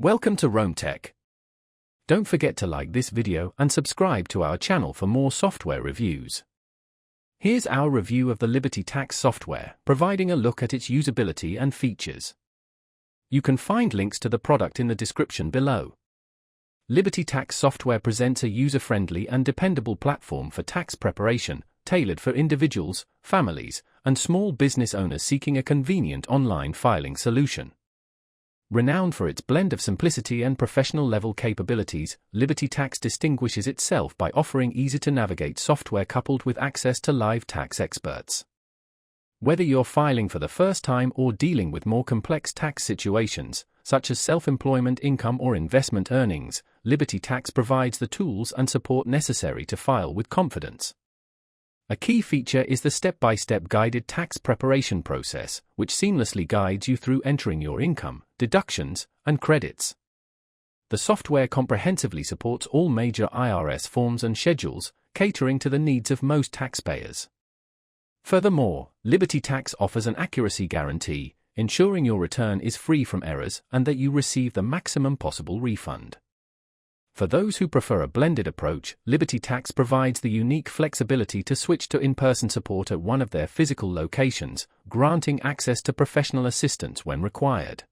Welcome to Rome Tech. Don't forget to like this video and subscribe to our channel for more software reviews. Here's our review of the Liberty Tax software, providing a look at its usability and features. You can find links to the product in the description below. Liberty Tax software presents a user-friendly and dependable platform for tax preparation, tailored for individuals, families, and small business owners seeking a convenient online filing solution. Renowned for its blend of simplicity and professional-level capabilities, Liberty Tax distinguishes itself by offering easy-to-navigate software coupled with access to live tax experts. Whether you're filing for the first time or dealing with more complex tax situations, such as self-employment income or investment earnings, Liberty Tax provides the tools and support necessary to file with confidence. A key feature is the step-by-step guided tax preparation process, which seamlessly guides you through entering your income, deductions, and credits. The software comprehensively supports all major IRS forms and schedules, catering to the needs of most taxpayers. Furthermore, Liberty Tax offers an accuracy guarantee, ensuring your return is free from errors and that you receive the maximum possible refund. For those who prefer a blended approach, Liberty Tax provides the unique flexibility to switch to in-person support at one of their physical locations, granting access to professional assistance when required.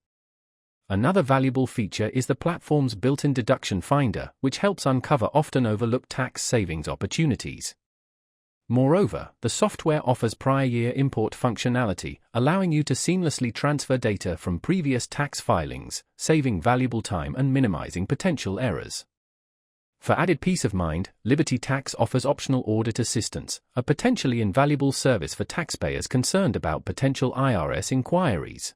Another valuable feature is the platform's built-in deduction finder, which helps uncover often overlooked tax savings opportunities. Moreover, the software offers prior year import functionality, allowing you to seamlessly transfer data from previous tax filings, saving valuable time and minimizing potential errors. For added peace of mind, Liberty Tax offers optional audit assistance, a potentially invaluable service for taxpayers concerned about potential IRS inquiries.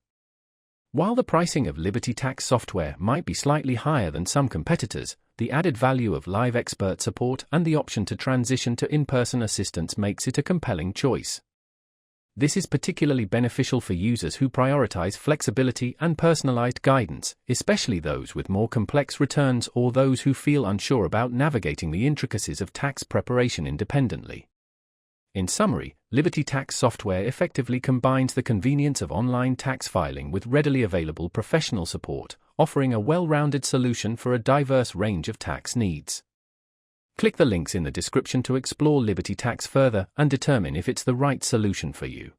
While the pricing of Liberty Tax software might be slightly higher than some competitors, the added value of live expert support and the option to transition to in-person assistance makes it a compelling choice. This is particularly beneficial for users who prioritize flexibility and personalized guidance, especially those with more complex returns or those who feel unsure about navigating the intricacies of tax preparation independently. In summary, Liberty Tax software effectively combines the convenience of online tax filing with readily available professional support, offering a well-rounded solution for a diverse range of tax needs. Click the links in the description to explore Liberty Tax further and determine if it's the right solution for you.